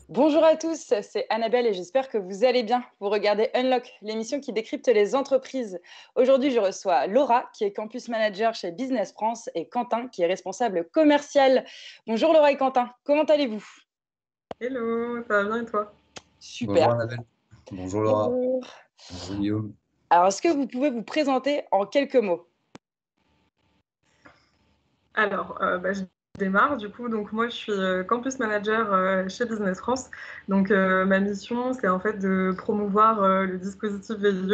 Bonjour à tous, c'est Annabelle et j'espère que vous allez bien. Vous regardez Unlock, l'émission qui décrypte les entreprises. Aujourd'hui, je reçois Laura, qui est campus manager chez Business France, et Quentin, qui est responsable commercial. Bonjour Laura et Quentin, comment allez-vous? Hello, ça va bien et toi? Super. Bonjour Annabelle. Bonjour Laura. Bonjour. Bonjour Guillaume. Alors, est-ce que vous pouvez vous présenter en quelques mots? Je démarre du coup. Donc moi, je suis campus manager chez Business France. Donc ma mission, c'est en fait de promouvoir le dispositif VIE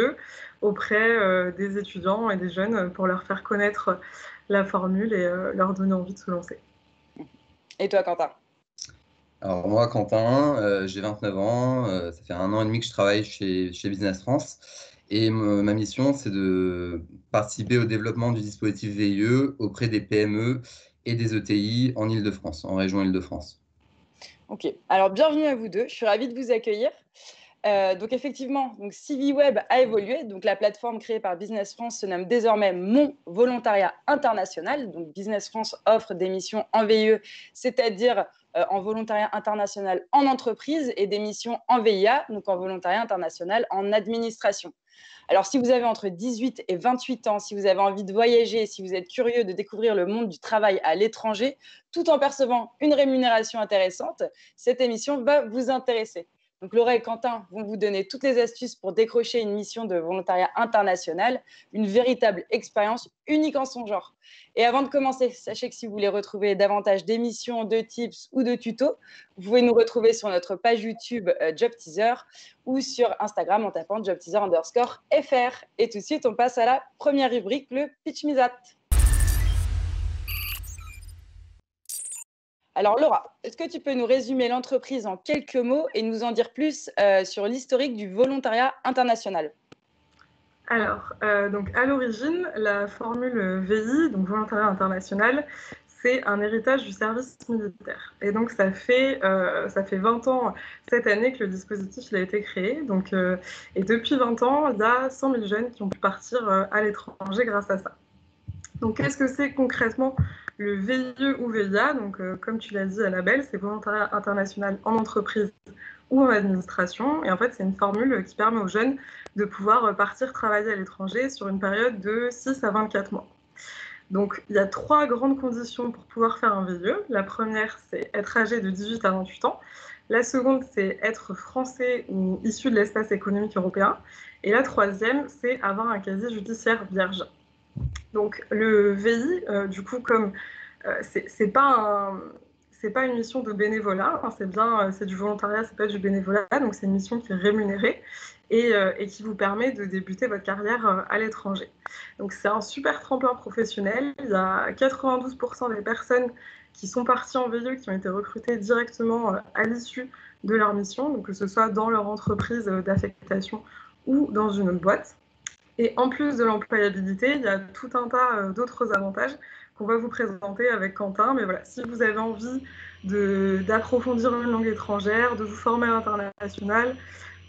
auprès des étudiants et des jeunes pour leur faire connaître la formule et leur donner envie de se lancer. Et toi, Quentin? Alors moi, Quentin, j'ai 29 ans. Ça fait 1 an et demi que je travaille chez Business France. Et ma mission, c'est de participer au développement du dispositif VIE auprès des PME et des ETI en Île-de-France, en région Île-de-France. Ok, alors bienvenue à vous deux, je suis ravie de vous accueillir. Donc effectivement, CiviWeb a évolué. Donc la plateforme créée par Business France se nomme désormais Mon Volontariat International. Donc Business France offre des missions en VIE, c'est-à-dire en volontariat international en entreprise, et des missions en VIA, donc en volontariat international en administration. Alors, si vous avez entre 18 et 28 ans, si vous avez envie de voyager, si vous êtes curieux de découvrir le monde du travail à l'étranger, tout en percevant une rémunération intéressante, cette émission va vous intéresser. Donc, Laura et Quentin vont vous donner toutes les astuces pour décrocher une mission de volontariat international, une véritable expérience unique en son genre. Et avant de commencer, sachez que si vous voulez retrouver davantage d'émissions, de tips ou de tutos, vous pouvez nous retrouver sur notre page YouTube Job Teaser ou sur Instagram en tapant jobteaser_fr. Et tout de suite, on passe à la première rubrique, le Pitch Misat. Alors Laura, est-ce que tu peux nous résumer l'entreprise en quelques mots et nous en dire plus sur l'historique du volontariat international? Donc à l'origine, la formule VI, donc volontariat international, c'est un héritage du service militaire. Et donc ça fait 20 ans cette année que le dispositif il a été créé. Et depuis 20 ans, il y a 100 000 jeunes qui ont pu partir à l'étranger grâce à ça. Donc qu'est-ce que c'est concrètement le VIE ou VIA? Donc comme tu l'as dit Annabelle, c'est volontariat international en entreprise ou en administration. Et en fait, c'est une formule qui permet aux jeunes de pouvoir partir travailler à l'étranger sur une période de 6 à 24 mois. Donc, il y a 3 grandes conditions pour pouvoir faire un VIE. La première, c'est être âgé de 18 à 28 ans. La seconde, c'est être français ou issu de l'espace économique européen. Et la troisième, c'est avoir un casier judiciaire vierge. Donc, le VI, du coup, comme c'est pas une mission de bénévolat, hein, c'est du volontariat, c'est pas du bénévolat, donc c'est une mission qui est rémunérée et qui vous permet de débuter votre carrière à l'étranger. Donc c'est un super tremplin professionnel. Il y a 92% des personnes qui sont parties en VIE qui ont été recrutées directement à l'issue de leur mission, donc que ce soit dans leur entreprise d'affectation ou dans une autre boîte. Et en plus de l'employabilité, il y a tout un tas d'autres avantages qu'on va vous présenter avec Quentin. Mais voilà, si vous avez envie d'approfondir une langue étrangère, de vous former à l'international,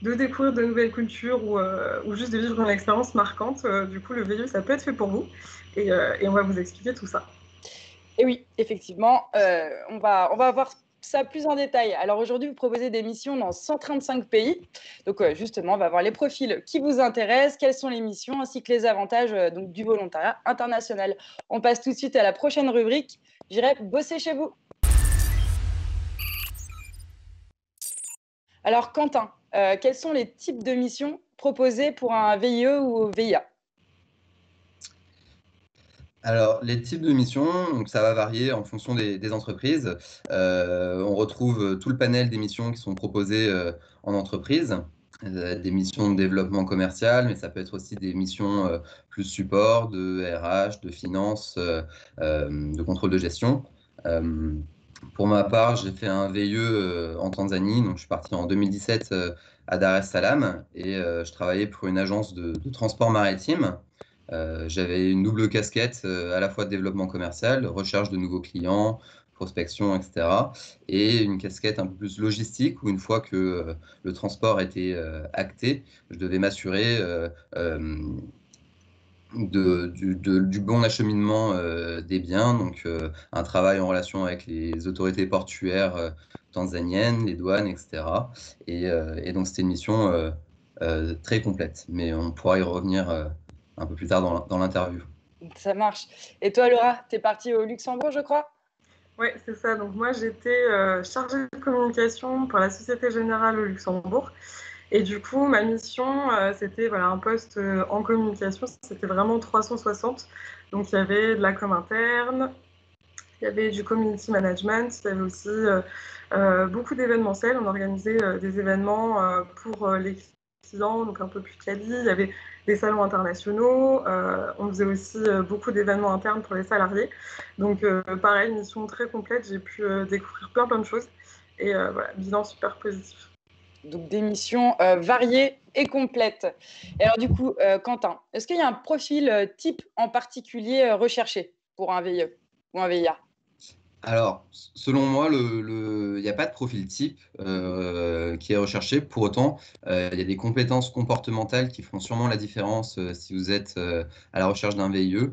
de découvrir de nouvelles cultures ou juste de vivre une expérience marquante, du coup, le VIE, ça peut être fait pour vous. Et on va vous expliquer tout ça. Et oui, effectivement, on va voir ça plus en détail. Alors aujourd'hui, vous proposez des missions dans 135 pays. Donc justement, on va voir les profils qui vous intéressent, quelles sont les missions, ainsi que les avantages donc, du volontariat international. On passe tout de suite à la prochaine rubrique. J'irai bosser chez vous. Alors Quentin, quels sont les types de missions proposées pour un VIE ou VIA? Alors, les types de missions, donc ça va varier en fonction des entreprises. On retrouve tout le panel des missions qui sont proposées en entreprise. Des missions de développement commercial, mais ça peut être aussi des missions plus support, de RH, de finance, de contrôle de gestion. Euh, pour ma part, j'ai fait un VIE en Tanzanie, donc je suis parti en 2017 à Dar es Salaam et je travaillais pour une agence de transport maritime. J'avais une double casquette, à la fois de développement commercial, recherche de nouveaux clients, prospection, etc. Et une casquette un peu plus logistique, où une fois que le transport était acté, je devais m'assurer du bon acheminement des biens, donc un travail en relation avec les autorités portuaires tanzaniennes, les douanes, etc. Et donc c'était une mission très complète, mais on pourra y revenir un peu plus tard dans l'interview. Ça marche. Et toi, Laura, tu es partie au Luxembourg, je crois? Oui, c'est ça. Donc moi, j'étais chargée de communication pour la Société Générale au Luxembourg. Et du coup, ma mission, c'était voilà, un poste en communication. C'était vraiment 360. Donc il y avait de la com interne, il y avait du community management, il y avait aussi beaucoup d'événementiels. On organisait des événements pour les clients, donc un peu plus quali. Il y avait des salons internationaux. On faisait aussi beaucoup d'événements internes pour les salariés. Donc pareil, mission très complète. J'ai pu découvrir plein de choses. Et voilà, bilan super positif. Donc des missions variées et complètes. Et alors du coup, Quentin, est-ce qu'il y a un profil type en particulier recherché pour un VIE ou un VIA? Alors, selon moi, il n'y a pas de profil type qui est recherché. Pour autant, il y a des compétences comportementales qui feront sûrement la différence si vous êtes à la recherche d'un VIE.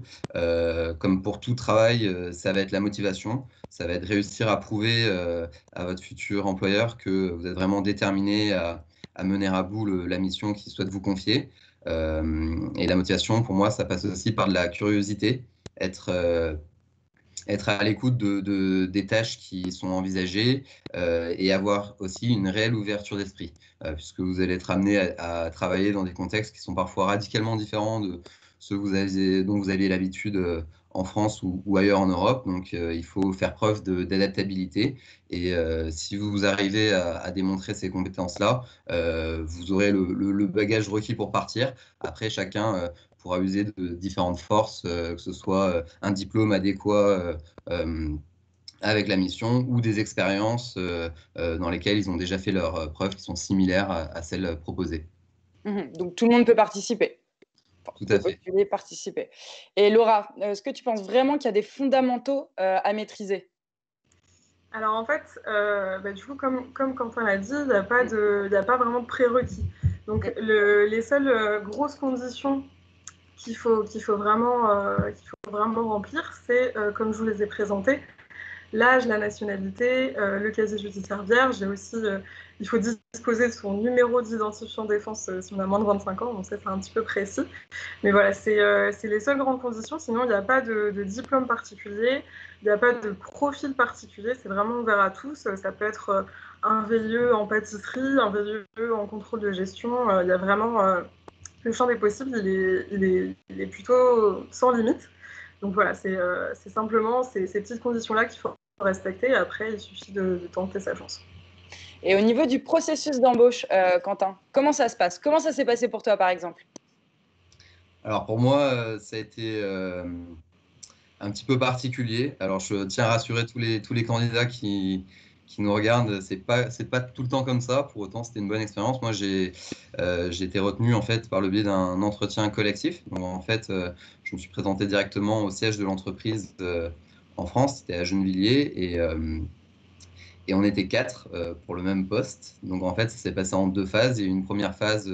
Comme pour tout travail, ça va être la motivation. Ça va être réussir à prouver à votre futur employeur que vous êtes vraiment déterminé à mener à bout la mission qu'il souhaite vous confier. Et la motivation, pour moi, ça passe aussi par de la curiosité, être à l'écoute des tâches qui sont envisagées et avoir aussi une réelle ouverture d'esprit, puisque vous allez être amené à travailler dans des contextes qui sont parfois radicalement différents de ceux dont vous aviez l'habitude en France ou ailleurs en Europe. Donc, il faut faire preuve d'adaptabilité. Et si vous arrivez à démontrer ces compétences-là, vous aurez le bagage requis pour partir. Après, chacun pourra user de différentes forces, que ce soit un diplôme adéquat avec la mission ou des expériences dans lesquelles ils ont déjà fait leurs preuves qui sont similaires à celles proposées. Donc tout le monde peut participer. Enfin, Tout peut à fait. postuler, participer. Et Laura, est-ce que tu penses vraiment qu'il y a des fondamentaux à maîtriser? Alors en fait, du coup, comme Quentin l'a dit, il n'y a pas vraiment de prérequis. Donc les seules grosses conditions qu'il faut vraiment remplir, c'est, comme je vous les ai présentées, l'âge, la nationalité, le casier judiciaire vierge. Il faut disposer de son numéro d'identifiant défense si on a moins de 25 ans, donc ça c'est un petit peu précis. Mais voilà, c'est les seules grandes conditions. Sinon, il n'y a pas de diplôme particulier, il n'y a pas de profil particulier. C'est vraiment ouvert à tous. Ça peut être un VIE en pâtisserie, un VIE en contrôle de gestion. Il y a vraiment le champ des possibles. Il est plutôt sans limite. Donc voilà, c'est simplement ces petites conditions-là qu'il faut respecter. Et après, il suffit de tenter sa chance. Et au niveau du processus d'embauche, Quentin, comment ça se passe? Comment ça s'est passé pour toi, par exemple? Alors pour moi, ça a été un petit peu particulier. Alors je tiens à rassurer tous les candidats qui nous regardent, c'est pas tout le temps comme ça. Pour autant, c'était une bonne expérience. Moi, j'ai été retenu en fait par le biais d'un entretien collectif. Donc en fait, je me suis présenté directement au siège de l'entreprise en France, c'était à Gennevilliers, et on était 4 pour le même poste. Donc en fait, ça s'est passé en 2 phases. Il y a eu une première phase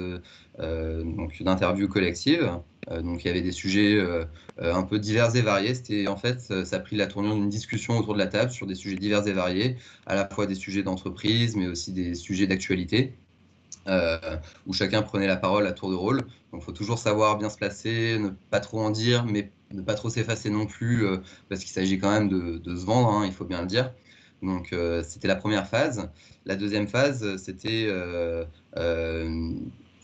donc d'interview collective. Donc il y avait des sujets un peu divers et variés. C'était en fait, ça a pris la tournure d'une discussion autour de la table sur des sujets divers et variés, à la fois des sujets d'entreprise, mais aussi des sujets d'actualité, où chacun prenait la parole à tour de rôle. Donc il faut toujours savoir bien se placer, ne pas trop en dire, mais ne pas trop s'effacer non plus, parce qu'il s'agit quand même de se vendre, hein, il faut bien le dire. Donc c'était la première phase. La deuxième phase, c'était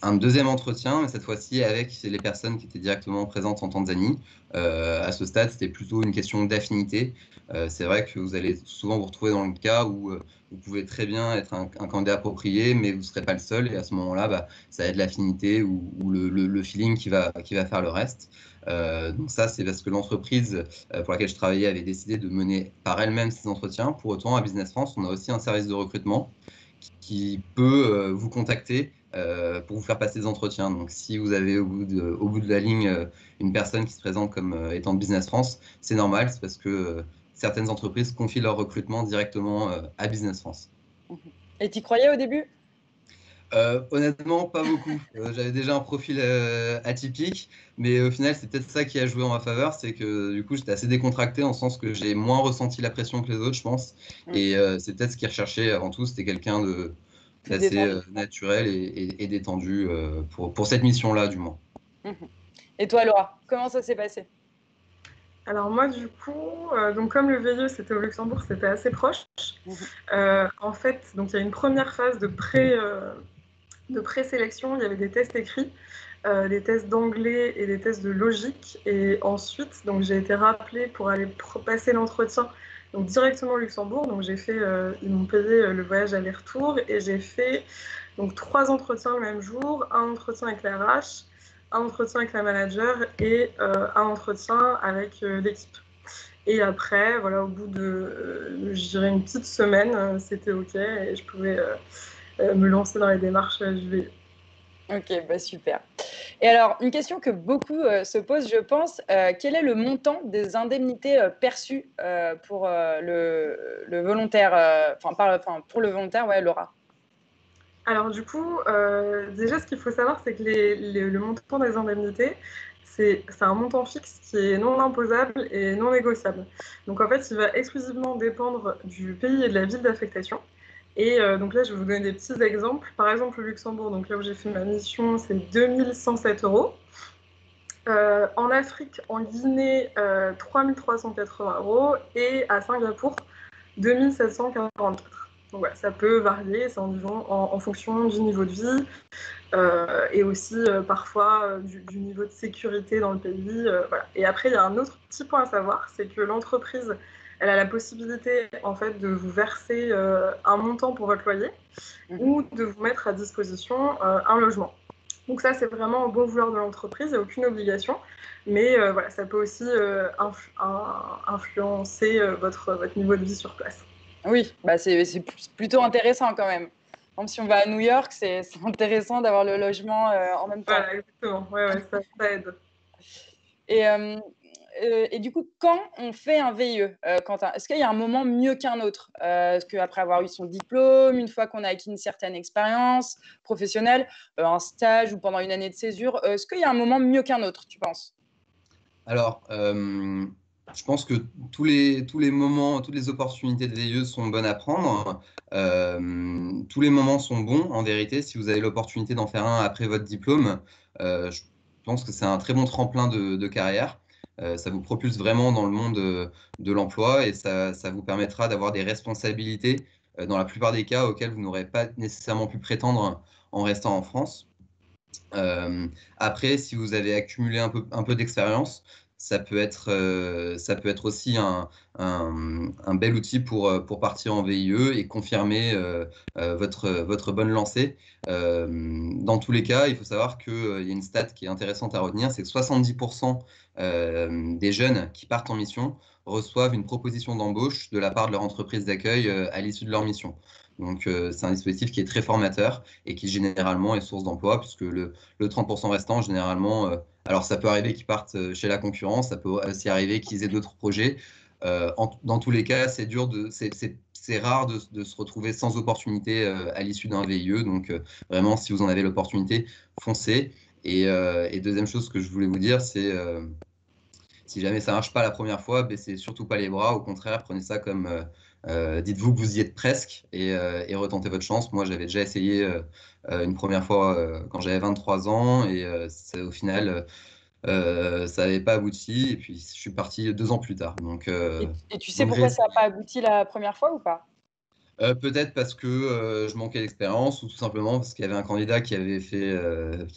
un deuxième entretien, mais cette fois-ci avec les personnes qui étaient directement présentes en Tanzanie. À ce stade, c'était plutôt une question d'affinité. C'est vrai que vous allez souvent vous retrouver dans le cas où vous pouvez très bien être un candidat approprié, mais vous ne serez pas le seul. Et à ce moment-là, ça va être l'affinité ou le feeling qui va faire le reste. Donc ça, c'est parce que l'entreprise pour laquelle je travaillais avait décidé de mener par elle-même ces entretiens. Pour autant, à Business France, on a aussi un service de recrutement qui peut vous contacter pour vous faire passer des entretiens. Donc, si vous avez au bout de la ligne une personne qui se présente comme étant de Business France, c'est normal, c'est parce que certaines entreprises confient leur recrutement directement à Business France. Et tu y croyais au début? Honnêtement, pas beaucoup. J'avais déjà un profil atypique, mais au final, c'est peut-être ça qui a joué en ma faveur, c'est que du coup, j'étais assez décontracté en sens que j'ai moins ressenti la pression que les autres, je pense. Et c'est peut-être ce qu'ils recherchaient avant tout, c'était quelqu'un Plus d'assez détendu. naturel et détendu pour cette mission-là, du moins. Mhm. Et toi, Laura, comment ça s'est passé? Alors moi, du coup, donc comme le VIE, c'était au Luxembourg, c'était assez proche. Mhm. En fait, donc il y a une première phase de présélection, il y avait des tests écrits, des tests d'anglais et des tests de logique. Et ensuite, donc j'ai été rappelée pour aller passer l'entretien donc directement au Luxembourg. Donc j'ai fait, ils m'ont payé le voyage aller-retour et j'ai fait donc 3 entretiens le même jour, un entretien avec la RH, un entretien avec la manager et un entretien avec l'équipe. Et après, voilà, au bout je dirais une petite semaine, c'était OK et je pouvais me lancer dans les démarches du VIE. Ok, bah super. Et alors, une question que beaucoup se posent, je pense, quel est le montant des indemnités perçues pour le volontaire, pour le volontaire, ouais, Laura? Alors du coup, déjà ce qu'il faut savoir, c'est que le montant des indemnités, c'est un montant fixe qui est non imposable et non négociable. Donc en fait, il va exclusivement dépendre du pays et de la ville d'affectation. Et donc là, je vais vous donner des petits exemples. Par exemple, au Luxembourg, donc là où j'ai fait ma mission, c'est 2107 euros. En Afrique, en Guinée, 3380 euros. Et à Singapour, 2744. Donc voilà, ça peut varier, c'est en fonction du niveau de vie et aussi parfois du niveau de sécurité dans le pays. Voilà. Et après, il y a un autre petit point à savoir, c'est que l'entreprise, elle a la possibilité en fait de vous verser un montant pour votre loyer ou de vous mettre à disposition un logement. Donc ça, c'est vraiment au bon vouloir de l'entreprise, il n'y a aucune obligation. Mais voilà, ça peut aussi influencer votre niveau de vie sur place. Oui, bah c'est plutôt intéressant quand même. Même si on va à New York, c'est intéressant d'avoir le logement en même temps. Voilà, exactement. Ouais, ouais, ça aide. Et, et du coup, quand on fait un VIE, Quentin, est-ce qu'il y a un moment mieux qu'un autre? Est-ce qu'après avoir eu son diplôme, une fois qu'on a acquis une certaine expérience professionnelle, un stage ou pendant une année de césure, est-ce qu'il y a un moment mieux qu'un autre, tu penses? Alors, je pense que tous les moments, toutes les opportunités de VIE sont bonnes à prendre. Tous les moments sont bons, en vérité. Si vous avez l'opportunité d'en faire un après votre diplôme, je pense que c'est un très bon tremplin de carrière. Ça vous propulse vraiment dans le monde de l'emploi et ça vous permettra d'avoir des responsabilités dans la plupart des cas auxquels vous n'aurez pas nécessairement pu prétendre en restant en France. Euh, Après, si vous avez accumulé un peu d'expérience, ça peut être aussi un bel outil pour partir en VIE et confirmer votre bonne lancée. Dans tous les cas, il faut savoir qu'il y a une stat qui est intéressante à retenir, c'est que 70% des jeunes qui partent en mission reçoivent une proposition d'embauche de la part de leur entreprise d'accueil à l'issue de leur mission. Donc, c'est un dispositif qui est très formateur et qui généralement est source d'emploi, puisque le 30% restant, généralement, alors ça peut arriver qu'ils partent chez la concurrence, ça peut aussi arriver qu'ils aient d'autres projets. Dans tous les cas, c'est rare de se retrouver sans opportunité à l'issue d'un VIE. Donc, vraiment, si vous en avez l'opportunité, foncez. Et deuxième chose que je voulais vous dire, c'est si jamais ça marche pas la première fois, baissez surtout pas les bras. Au contraire, prenez ça comme dites-vous que vous y êtes presque et retentez votre chance. Moi, j'avais déjà essayé une première fois quand j'avais 23 ans et au final, ça n'avait pas abouti. Et puis, je suis parti 2 ans plus tard. Et tu sais Donc pourquoi ça n'a pas abouti la première fois ou pas? peut-être parce que je manquais d'expérience ou tout simplement parce qu'il y avait un candidat qui avait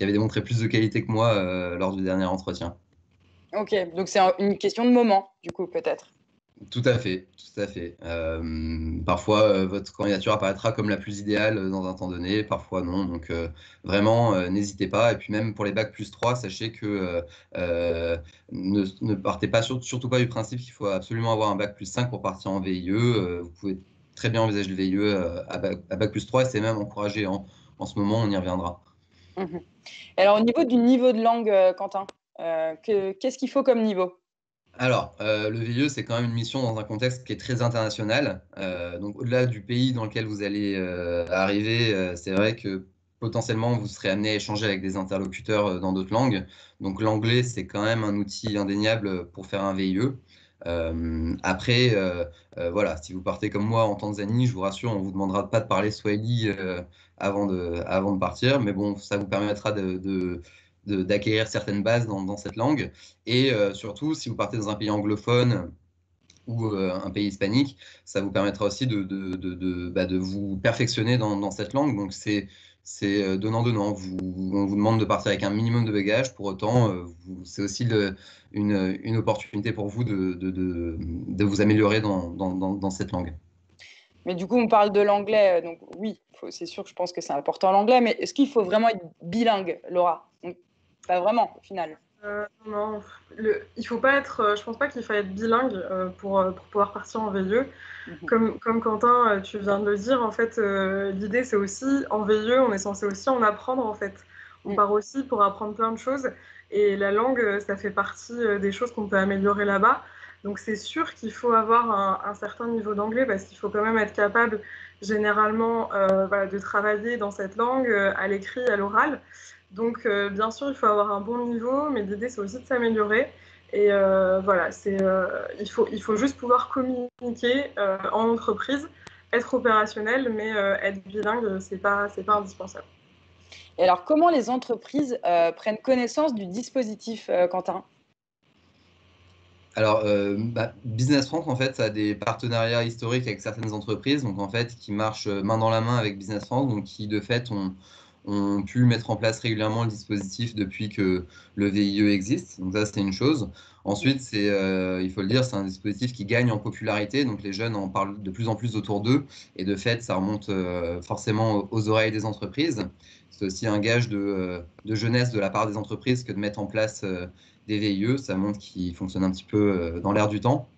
démontré plus de qualité que moi lors du dernier entretien. Ok, donc c'est une question de moment, du coup, peut-être. Tout à fait, tout à fait. Parfois, votre candidature apparaîtra comme la plus idéale dans un temps donné, parfois non. Donc, vraiment, n'hésitez pas. Et puis, même pour les bacs plus 3, sachez que ne partez pas, surtout pas du principe qu'il faut absolument avoir un bac plus 5 pour partir en VIE. Vous pouvez très bien envisager le VIE à bac plus 3 et c'est même encouragé en ce moment, on y reviendra. Mhm. Alors, au niveau du niveau de langue, Quentin, qu'est-ce qu'il faut comme niveau? Alors, le VIE, c'est quand même une mission dans un contexte qui est très international. Donc, au-delà du pays dans lequel vous allez arriver, c'est vrai que potentiellement, vous serez amené à échanger avec des interlocuteurs dans d'autres langues. Donc, l'anglais, c'est quand même un outil indéniable pour faire un VIE. Après, voilà, si vous partez comme moi en Tanzanie, je vous rassure, on ne vous demandera pas de parler Swahili avant de partir. Mais bon, ça vous permettra d'acquérir certaines bases dans cette langue. Et surtout, si vous partez dans un pays anglophone, ou un pays hispanique, ça vous permettra aussi de vous perfectionner dans cette langue. Donc, c'est donnant-donnant. On vous demande de partir avec un minimum de bagages. Pour autant, c'est aussi une opportunité pour vous de vous améliorer dans cette langue. Mais du coup, on parle de l'anglais, donc oui, c'est sûr que je pense que c'est important l'anglais, mais est-ce qu'il faut vraiment être bilingue, Laura? Pas vraiment, au final. Non, il faut pas être, je pense pas qu'il faille être bilingue pour pouvoir partir en VIE. Comme Quentin, tu viens de le dire, en fait, l'idée c'est aussi, en VIE, on est censé aussi en apprendre en fait. On part aussi pour apprendre plein de choses et la langue, ça fait partie des choses qu'on peut améliorer là-bas. Donc c'est sûr qu'il faut avoir un certain niveau d'anglais parce qu'il faut quand même être capable généralement voilà, de travailler dans cette langue à l'écrit, à l'oral. Donc bien sûr, il faut avoir un bon niveau, mais l'idée c'est aussi de s'améliorer. Et voilà, il faut juste pouvoir communiquer en entreprise, être opérationnel, mais être bilingue, c'est pas indispensable. Et alors, comment les entreprises prennent connaissance du dispositif, Quentin? Alors, Business France, en fait, ça a des partenariats historiques avec certaines entreprises, donc en fait, qui marchent main dans la main avec Business France, donc qui, de fait, ont pu mettre en place régulièrement le dispositif depuis que le VIE existe. Donc ça, c'est une chose. Ensuite, il faut le dire, c'est un dispositif qui gagne en popularité, donc les jeunes en parlent de plus en plus autour d'eux, et de fait, ça remonte forcément aux oreilles des entreprises. C'est aussi un gage de jeunesse de la part des entreprises que de mettre en place des VIE, ça montre qu'ils fonctionnent un petit peu dans l'air du temps.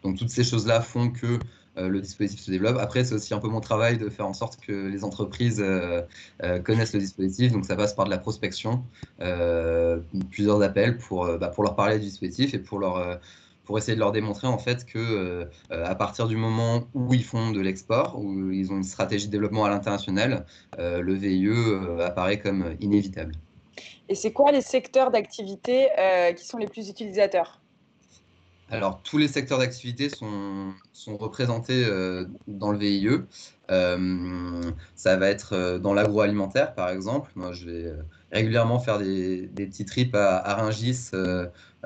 Donc toutes ces choses-là font que le dispositif se développe. Après, c'est aussi un peu mon travail de faire en sorte que les entreprises connaissent le dispositif. Donc ça passe par de la prospection, plusieurs appels pour leur parler du dispositif et pour essayer de leur démontrer en fait que à partir du moment où ils font de l'export, où ils ont une stratégie de développement à l'international, le VIE apparaît comme inévitable. Et c'est quoi les secteurs d'activité qui sont les plus utilisateurs? Alors, tous les secteurs d'activité sont représentés dans le VIE. Ça va être dans l'agroalimentaire, par exemple. Moi, je vais régulièrement faire des petits trips à Rungis,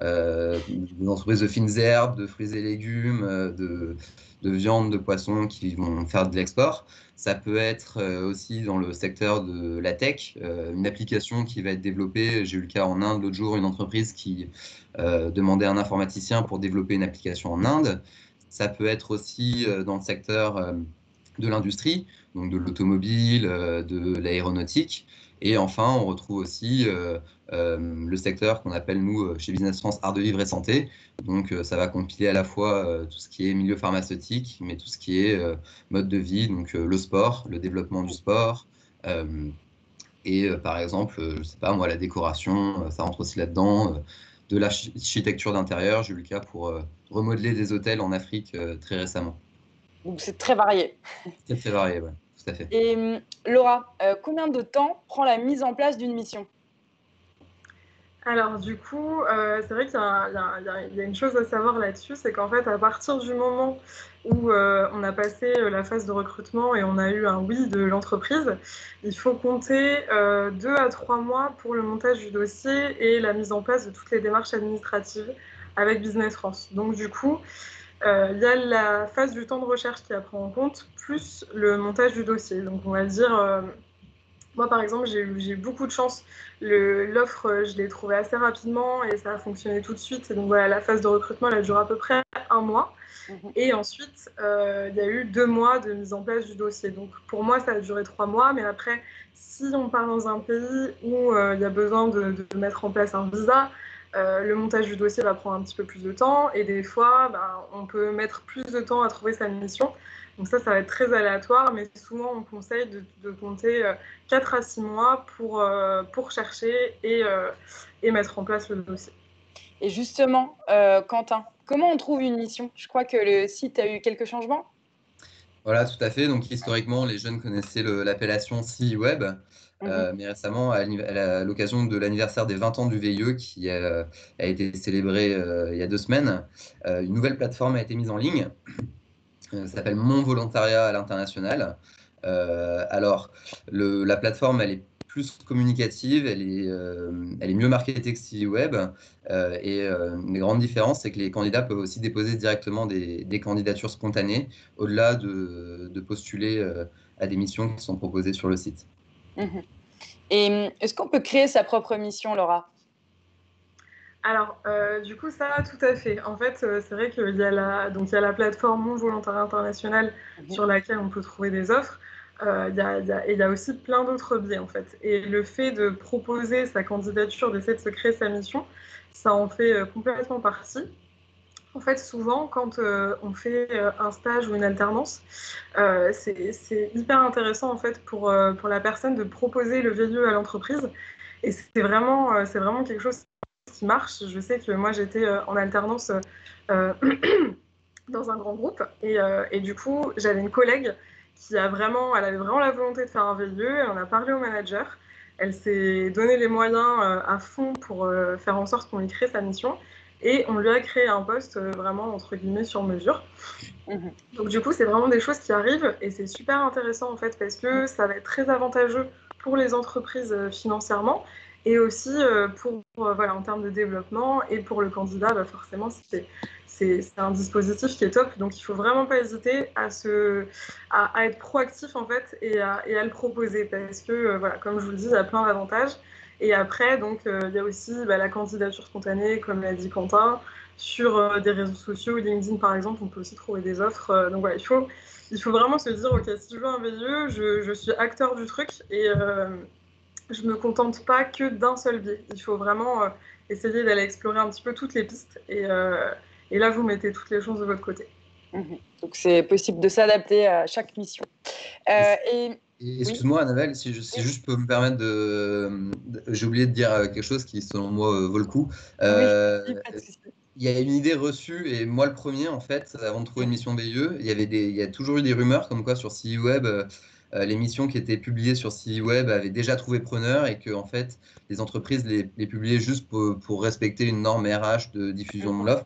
des entreprises de fines herbes, de fruits et légumes, de viande, de poissons qui vont faire de l'export. Ça peut être aussi dans le secteur de la tech, une application qui va être développée. J'ai eu le cas en Inde l'autre jour, une entreprise qui demander à un informaticien pour développer une application en Inde. Ça peut être aussi dans le secteur de l'industrie, donc de l'automobile, de l'aéronautique. Et enfin, on retrouve aussi le secteur qu'on appelle, nous, chez Business France, art de vivre et santé. Donc, ça va compiler à la fois tout ce qui est milieu pharmaceutique, mais tout ce qui est mode de vie, donc le sport, le développement du sport. Et par exemple, je ne sais pas, moi, la décoration, ça rentre aussi là-dedans. De l'architecture d'intérieur, j'ai eu le cas pour remodeler des hôtels en Afrique très récemment. Donc c'est très varié. C'est très varié, ouais, tout à fait. Et Laura, combien de temps prend la mise en place d'une mission? Alors du coup, c'est vrai qu'il y a une chose à savoir là-dessus, c'est qu'en fait, à partir du moment où on a passé la phase de recrutement et on a eu un oui de l'entreprise, il faut compter 2 à 3 mois pour le montage du dossier et la mise en place de toutes les démarches administratives avec Business France. Donc du coup, il y a la phase du temps de recherche qui est à prendre en compte, plus le montage du dossier. Donc on va dire... moi, par exemple, j'ai eu beaucoup de chance. L'offre, je l'ai trouvée assez rapidement et ça a fonctionné tout de suite. Et donc voilà, la phase de recrutement, elle a duré à peu près 1 mois. Et ensuite, il y a eu 2 mois de mise en place du dossier. Donc pour moi, ça a duré 3 mois. Mais après, si on part dans un pays où il y a besoin de mettre en place un visa, le montage du dossier va prendre un petit peu plus de temps. Et des fois, on peut mettre plus de temps à trouver sa mission. Donc ça va être très aléatoire, mais souvent on conseille de compter 4 à 6 mois pour chercher et mettre en place le dossier. Et justement, Quentin, comment on trouve une mission? Je crois que le site a eu quelques changements. Voilà, tout à fait. Donc, historiquement, les jeunes connaissaient l'appellation CI Web, Mhm. mais récemment, à l'occasion de l'anniversaire des 20 ans du VIE, qui a été célébré il y a 2 semaines, une nouvelle plateforme a été mise en ligne. Ça s'appelle Mon Volontariat à l'international. Alors, la plateforme, elle est plus communicative, elle est mieux marketée que CI Web. Une grande différence, c'est que les candidats peuvent aussi déposer directement des candidatures spontanées, au-delà de postuler à des missions qui sont proposées sur le site. Mhm. Et est-ce qu'on peut créer sa propre mission, Laura? Alors, du coup, ça, tout à fait. En fait, c'est vrai qu'il y a donc il y a la plateforme Mon Volontariat International Mhm. sur laquelle on peut trouver des offres. Et il y a aussi plein d'autres biais, en fait. Et le fait de proposer sa candidature, d'essayer de se créer sa mission, ça en fait complètement partie. En fait, souvent, quand on fait un stage ou une alternance, c'est hyper intéressant en fait pour la personne de proposer le VIE à l'entreprise. Et c'est vraiment quelque chose qui marche. Je sais que moi, j'étais en alternance euh, dans un grand groupe. Et du coup, j'avais une collègue elle avait vraiment la volonté de faire un VIE. Elle en a parlé au manager. Elle s'est donné les moyens à fond pour faire en sorte qu'on lui crée sa mission. Et on lui a créé un poste vraiment, entre guillemets, sur mesure. Mhm. Donc du coup, c'est vraiment des choses qui arrivent et c'est super intéressant en fait parce que ça va être très avantageux pour les entreprises financièrement et aussi pour voilà en termes de développement et pour le candidat, bah, forcément c'est un dispositif qui est top. Donc il faut vraiment pas hésiter à être proactif en fait et à le proposer parce que voilà comme je vous le dis, il y a plein d'avantages. Et après donc il y a aussi bah, la candidature spontanée comme l'a dit Quentin. Sur des réseaux sociaux, LinkedIn par exemple, on peut aussi trouver des offres. Donc voilà, il faut vraiment se dire, ok, si je veux un VIE, je suis acteur du truc et je ne me contente pas que d'un seul biais. Il faut vraiment essayer d'aller explorer un petit peu toutes les pistes et là, vous mettez toutes les chances de votre côté. Mhm. Donc, c'est possible de s'adapter à chaque mission. Et, Et et oui, excuse-moi, Annabelle, si oui, juste je peux me permettre j'ai oublié de dire quelque chose qui, selon moi, vaut le coup. oui, Euh, pas de souci. Il y a une idée reçue, et moi le premier, en fait, avant de trouver une mission VIE, il y a toujours eu des rumeurs comme quoi sur CI Web, les missions qui étaient publiées sur CI Web avaient déjà trouvé preneur et que, en fait, les entreprises les publiaient juste pour respecter une norme RH de diffusion de l'offre.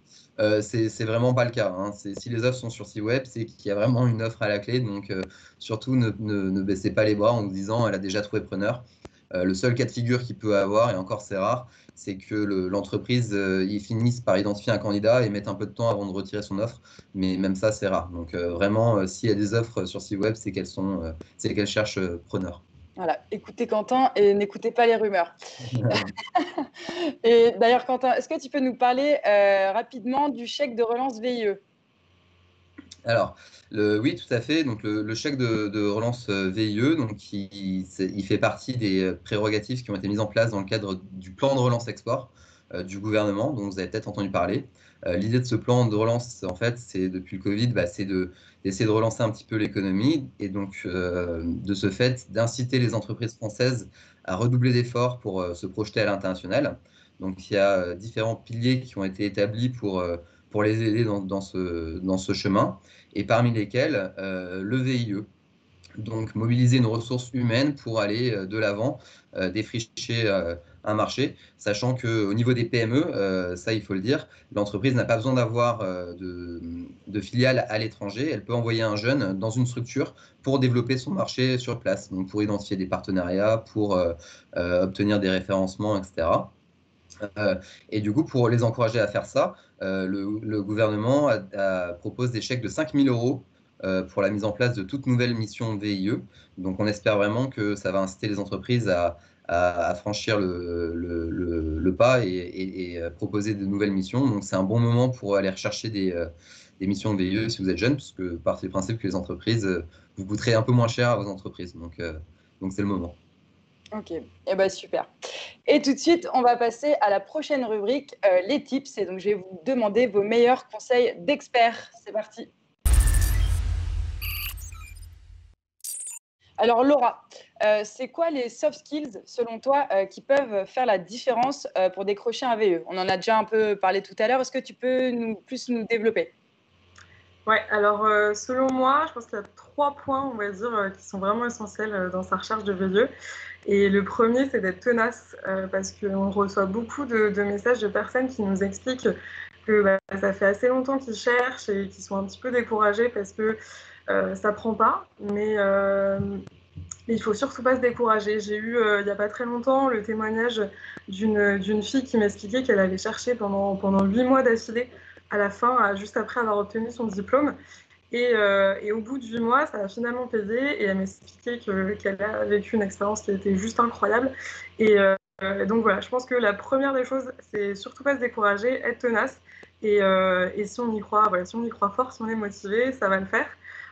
C'est vraiment pas le cas, hein. Si les offres sont sur CI Web, c'est qu'il y a vraiment une offre à la clé. Donc, surtout, ne baissez pas les bras en vous disant elle a déjà trouvé preneur. Le seul cas de figure qu'il peut avoir, et encore c'est rare, c'est que l'entreprise, ils finissent par identifier un candidat et mettent un peu de temps avant de retirer son offre. Mais même ça, c'est rare. Donc vraiment, s'il y a des offres sur site web, c'est qu'elles cherchent preneur. Voilà, écoutez Quentin et n'écoutez pas les rumeurs. Et d'ailleurs, Quentin, est-ce que tu peux nous parler rapidement du chèque de relance VIE? Alors, oui, tout à fait. Donc, le chèque de relance VIE, donc, il fait partie des prérogatives qui ont été mises en place dans le cadre du plan de relance export du gouvernement, dont vous avez peut-être entendu parler. L'idée de ce plan de relance, en fait, c'est depuis le Covid, bah, d'essayer de relancer un petit peu l'économie et donc, de ce fait, d'inciter les entreprises françaises à redoubler d'efforts pour se projeter à l'international. Donc, il y a différents piliers qui ont été établis pour les aider dans ce chemin et parmi lesquels le VIE. Donc, mobiliser nos ressources humaines pour aller de l'avant, défricher un marché, sachant qu'au niveau des PME, ça il faut le dire, l'entreprise n'a pas besoin d'avoir de filiale à l'étranger. Elle peut envoyer un jeune dans une structure pour développer son marché sur place, donc pour identifier des partenariats, pour obtenir des référencements, etc. Euh, et du coup, pour les encourager à faire ça, le gouvernement propose des chèques de 5 000 euros pour la mise en place de toute nouvelle mission VIE. Donc, on espère vraiment que ça va inciter les entreprises à franchir le pas et proposer de nouvelles missions. Donc, c'est un bon moment pour aller rechercher des missions VIE si vous êtes jeune, parce que partez du principe que les entreprises vous coûterez un peu moins cher à vos entreprises. Donc c'est le moment. Ok, eh ben, super. Et tout de suite, on va passer à la prochaine rubrique, les tips. Et donc, je vais vous demander vos meilleurs conseils d'experts. C'est parti. Alors, Laura, c'est quoi les soft skills, selon toi, qui peuvent faire la différence pour décrocher un VE? On en a déjà un peu parlé tout à l'heure. Est-ce que tu peux plus nous développer? Ouais, alors selon moi, je pense qu'il y a 3 points, on va dire, qui sont vraiment essentiels dans sa recherche de VIE. Et le premier, c'est d'être tenace, parce qu'on reçoit beaucoup de messages de personnes qui nous expliquent que ça fait assez longtemps qu'ils cherchent et qu'ils sont un petit peu découragés parce que ça prend pas. Mais il faut surtout pas se décourager. J'ai eu, il n'y a pas très longtemps, le témoignage d'une fille qui m'expliquait qu'elle avait cherché pendant 8 mois d'affilée à la fin, juste après avoir obtenu son diplôme. Et au bout de 8 mois, ça a finalement payé et elle m'expliquait qu'elle a vécu une expérience qui était juste incroyable. Donc voilà, je pense que la première des choses, c'est surtout pas se décourager, être tenace. Et si on y croit, voilà, si on y croit fort, si on est motivé, ça va le faire.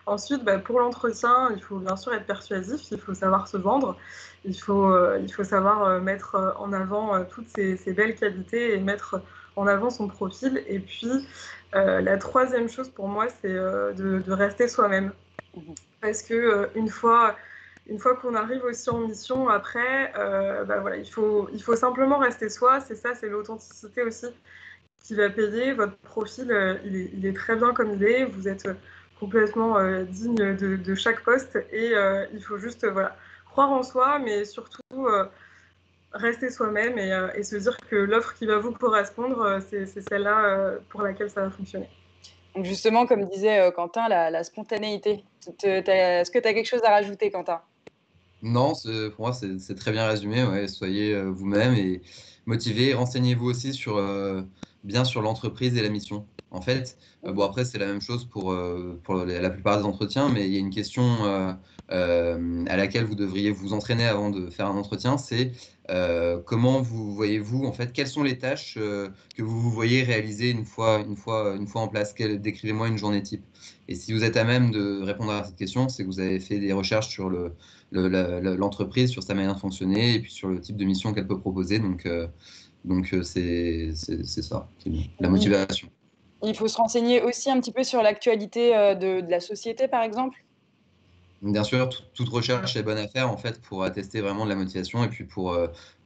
Ensuite, pour l'entretien, il faut bien sûr être persuasif, il faut savoir se vendre, il faut savoir mettre en avant toutes ces belles qualités et mettre en avant son profil. Et puis, la troisième chose pour moi, c'est de rester soi-même. Parce que une fois qu'on arrive aussi en mission, après, voilà, il faut simplement rester soi. C'est ça, c'est l'authenticité aussi qui va payer. Votre profil, il est très bien comme il est. Vous êtes complètement digne de chaque poste. Et il faut juste voilà, croire en soi, mais surtout rester soi-même et se dire que l'offre qui va vous correspondre, c'est celle-là pour laquelle ça va fonctionner. Donc justement, comme disait Quentin, la spontanéité. Est-ce que tu as quelque chose à rajouter, Quentin? Non, pour moi, c'est très bien résumé. Ouais. Soyez vous-même et motivé. Renseignez-vous aussi bien sur l'entreprise et la mission. En fait, bon, après, c'est la même chose pour la plupart des entretiens, mais il y a une question à laquelle vous devriez vous entraîner avant de faire un entretien, c'est comment vous voyez-vous, en fait, quelles sont les tâches que vous vous voyez réaliser une fois en place? Décrivez-moi une journée type. Et si vous êtes à même de répondre à cette question, c'est que vous avez fait des recherches sur l'entreprise, sur sa manière de fonctionner et puis sur le type de mission qu'elle peut proposer. Donc c'est ça, la motivation. Il faut se renseigner aussi un petit peu sur l'actualité de la société, par exemple. Bien sûr, toute recherche est bonne à faire en fait pour attester vraiment de la motivation et puis pour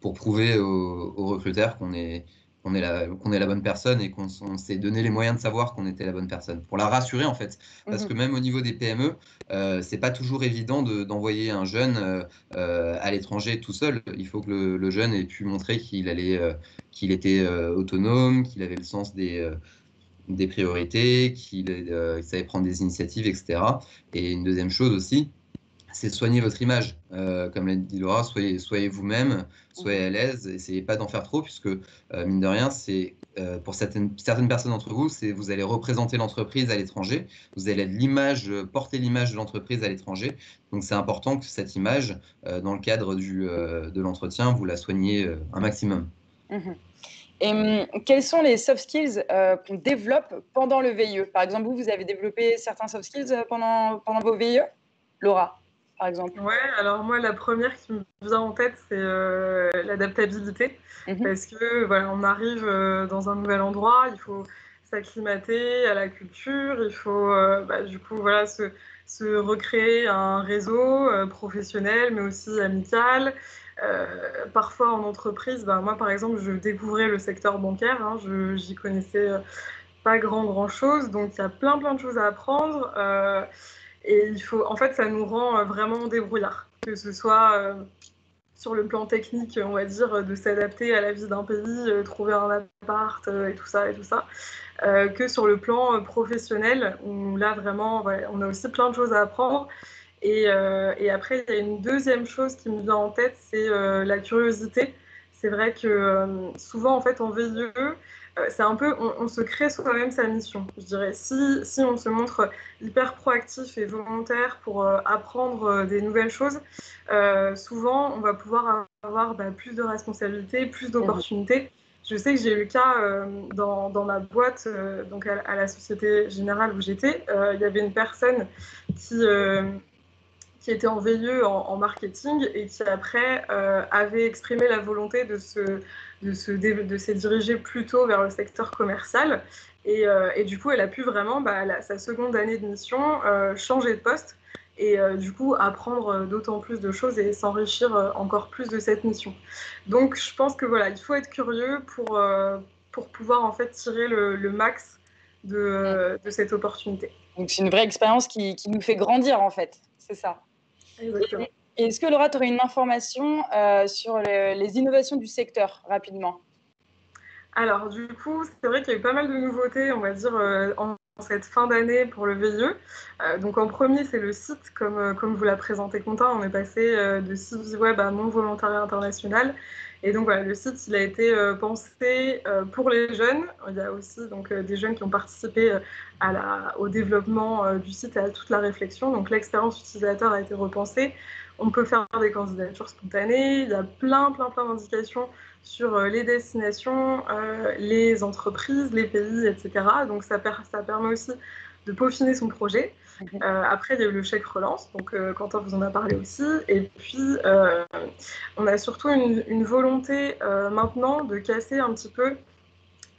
prouver aux recruteurs qu'on est la bonne personne et qu'on s'est donné les moyens de savoir qu'on était la bonne personne. Pour la rassurer en fait. Parce que même au niveau des PME, c'est pas toujours évident d'envoyer un jeune à l'étranger tout seul. Il faut que le jeune ait pu montrer qu'il était autonome, qu'il avait le sens des priorités, qu'il savait prendre des initiatives, etc. Et une deuxième chose aussi, c'est soigner votre image. Comme l'a dit Laura, soyez vous-même, soyez à l'aise, essayez pas d'en faire trop, puisque mine de rien, c'est pour certaines personnes d'entre vous, vous allez représenter l'entreprise à l'étranger, vous allez porter l'image de l'entreprise à l'étranger. Donc c'est important que cette image, dans le cadre de l'entretien, vous la soignez un maximum. Et quels sont les soft skills qu'on développe pendant le VIE? Par exemple, vous avez développé certains soft skills pendant vos VIE? Laura, par exemple. Ouais, alors moi, la première qui me vient en tête, c'est l'adaptabilité. Parce que voilà, on arrive dans un nouvel endroit, il faut s'acclimater à la culture, il faut du coup voilà, se recréer un réseau professionnel, mais aussi amical. Parfois en entreprise, moi par exemple, je découvrais le secteur bancaire, hein, j'y connaissais pas grand chose, donc il y a plein de choses à apprendre. Et en fait, ça nous rend vraiment débrouillards, que ce soit sur le plan technique, on va dire, de s'adapter à la vie d'un pays, trouver un appart et tout ça, que sur le plan professionnel, où là vraiment, voilà, on a aussi plein de choses à apprendre. Et après, il y a une deuxième chose qui me vient en tête, c'est la curiosité. C'est vrai que souvent, en fait, en VIE, c'est un peu, on se crée soi-même sa mission, je dirais. Si on se montre hyper proactif et volontaire pour apprendre des nouvelles choses, souvent, on va pouvoir avoir plus de responsabilités, plus d'opportunités. Je sais que j'ai eu le cas dans ma boîte, donc à la Société Générale où j'étais, il y avait une personne qui était en VIE en marketing et qui après avait exprimé la volonté de se diriger plutôt vers le secteur commercial. Et du coup, elle a pu vraiment, sa seconde année de mission, changer de poste et du coup apprendre d'autant plus de choses et s'enrichir encore plus de cette mission. Donc je pense que voilà, il faut être curieux pour pouvoir en fait tirer le max de cette opportunité. Donc, c'est une vraie expérience qui nous fait grandir, en fait. C'est ça. Exactement. Et est-ce que Laura, tu aurais une information sur les innovations du secteur, rapidement? Alors, du coup, c'est vrai qu'il y a eu pas mal de nouveautés, on va dire, en cette fin d'année pour le VIE. Donc, en premier, c'est le site, comme vous l'a présenté Quentin. On est passé de CiviWeb à Mon Volontariat International. Et donc, voilà, le site, il a été pensé pour les jeunes. Il y a aussi donc, des jeunes qui ont participé au développement du site et à toute la réflexion. Donc, l'expérience utilisateur a été repensée. On peut faire des candidatures spontanées. Il y a plein d'indications sur les destinations, les entreprises, les pays, etc. Donc ça permet aussi de peaufiner son projet. Après, il y a eu le chèque relance, donc Quentin vous en a parlé aussi. Et puis, on a surtout une volonté maintenant de casser un petit peu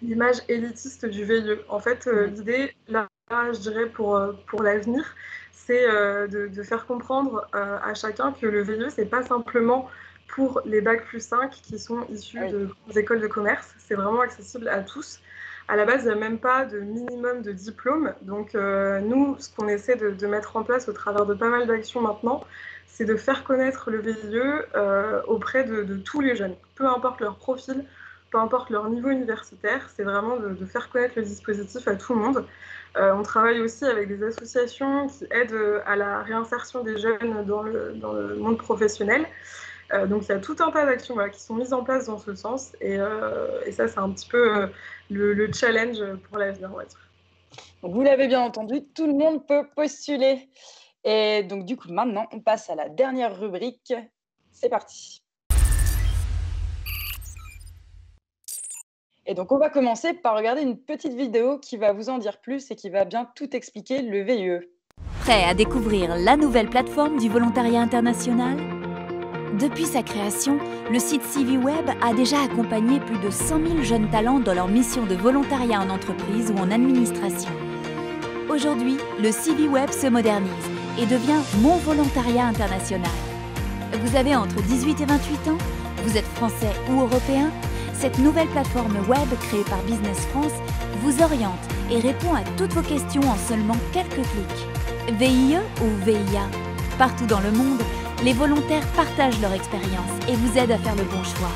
l'image élitiste du VIE. En fait, l'idée, là, je dirais pour l'avenir, c'est de faire comprendre à chacun que le VIE, c'est pas simplement pour les bac+5 qui sont issus de grandes écoles de commerce. C'est vraiment accessible à tous. À la base, il n'y a même pas de minimum de diplôme. Donc, nous, ce qu'on essaie de mettre en place au travers de pas mal d'actions maintenant, c'est de faire connaître le VIE auprès de tous les jeunes, peu importe leur profil, peu importe leur niveau universitaire, c'est vraiment de faire connaître le dispositif à tout le monde. On travaille aussi avec des associations qui aident à la réinsertion des jeunes dans le monde professionnel. Donc il y a tout un tas d'actions qui sont mises en place dans ce sens. Et ça, c'est un petit peu le challenge pour l'avenir, on va dire. Donc, vous l'avez bien entendu, tout le monde peut postuler. Et donc, du coup, maintenant, on passe à la dernière rubrique. C'est parti. Et donc, on va commencer par regarder une petite vidéo qui va vous en dire plus et qui va bien tout expliquer le VIE. Prêt à découvrir la nouvelle plateforme du volontariat international ? Depuis sa création, le site CiviWeb a déjà accompagné plus de 100 000 jeunes talents dans leur mission de volontariat en entreprise ou en administration. Aujourd'hui, le CiviWeb se modernise et devient Mon Volontariat International. Vous avez entre 18 et 28 ans ? Vous êtes français ou européen ? Cette nouvelle plateforme web créée par Business France vous oriente et répond à toutes vos questions en seulement quelques clics. VIE ou VIA ? Partout dans le monde, les volontaires partagent leur expérience et vous aident à faire le bon choix.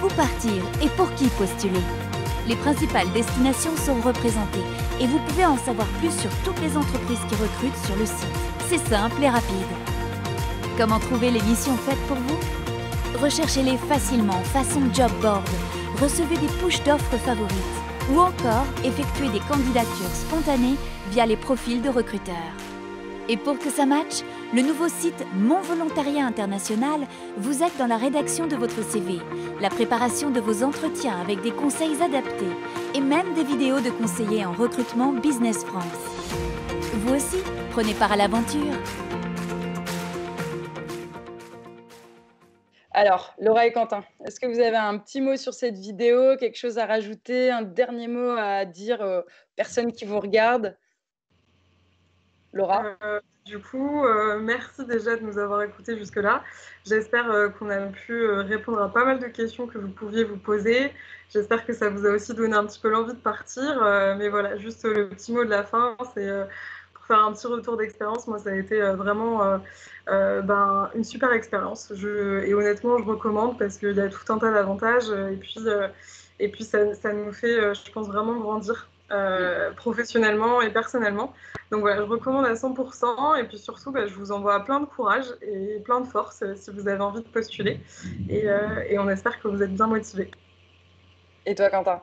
Où partir et pour qui postuler ? Les principales destinations sont représentées et vous pouvez en savoir plus sur toutes les entreprises qui recrutent sur le site. C'est simple et rapide. Comment trouver les missions faites pour vous ? Recherchez-les facilement façon job board, recevez des push d'offres favorites ou encore effectuez des candidatures spontanées via les profils de recruteurs. Et pour que ça matche, le nouveau site Mon Volontariat International vous aide dans la rédaction de votre CV, la préparation de vos entretiens avec des conseils adaptés et même des vidéos de conseillers en recrutement Business France. Vous aussi, prenez part à l'aventure. Alors, Laura et Quentin, est-ce que vous avez un petit mot sur cette vidéo, quelque chose à rajouter, un dernier mot à dire aux personnes qui vous regardent ? Laura ? Du coup, merci déjà de nous avoir écoutés jusque-là. J'espère qu'on a pu répondre à pas mal de questions que vous pouviez vous poser. J'espère que ça vous a aussi donné un petit peu l'envie de partir. Mais voilà, juste le petit mot de la fin, c'est pour faire un petit retour d'expérience. Moi, ça a été vraiment une super expérience. Et honnêtement, je recommande parce qu'il y a tout un tas d'avantages. Et puis ça nous fait, je pense, vraiment grandir professionnellement et personnellement. Donc voilà, je recommande à 100%. Et puis surtout, je vous envoie plein de courage et plein de force si vous avez envie de postuler. Et on espère que vous êtes bien motivés. Et toi, Quentin ?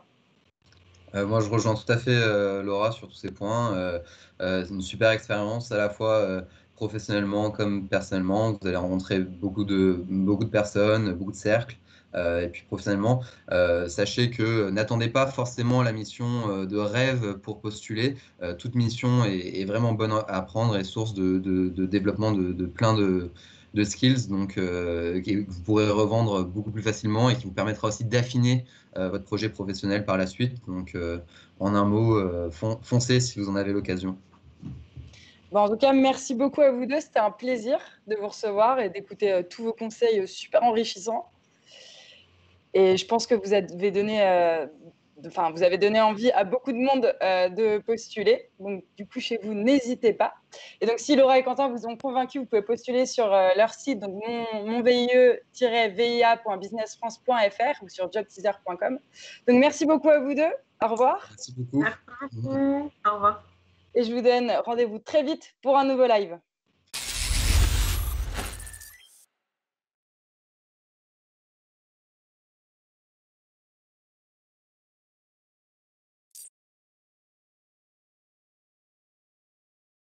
Moi, je rejoins tout à fait Laura sur tous ces points. C'est une super expérience à la fois professionnellement comme personnellement. Vous allez rencontrer beaucoup de personnes, beaucoup de cercles. Et puis professionnellement, sachez que n'attendez pas forcément la mission de rêve pour postuler. Toute mission est vraiment bonne à prendre et source de développement de plein de skills que vous pourrez revendre beaucoup plus facilement et qui vous permettra aussi d'affiner votre projet professionnel par la suite. Donc, en un mot, foncez si vous en avez l'occasion. Bon, en tout cas, merci beaucoup à vous deux. C'était un plaisir de vous recevoir et d'écouter tous vos conseils super enrichissants. Et je pense que vous avez donné vous avez donné envie à beaucoup de monde de postuler. Donc, du coup, chez vous, n'hésitez pas. Et donc, si Laura et Quentin vous ont convaincu, vous pouvez postuler sur leur site, donc monvie-via.businessfrance.fr ou sur jobteaser.com. Donc, merci beaucoup à vous deux. Au revoir. Merci beaucoup. Merci beaucoup. Au revoir. Et je vous donne rendez-vous très vite pour un nouveau live.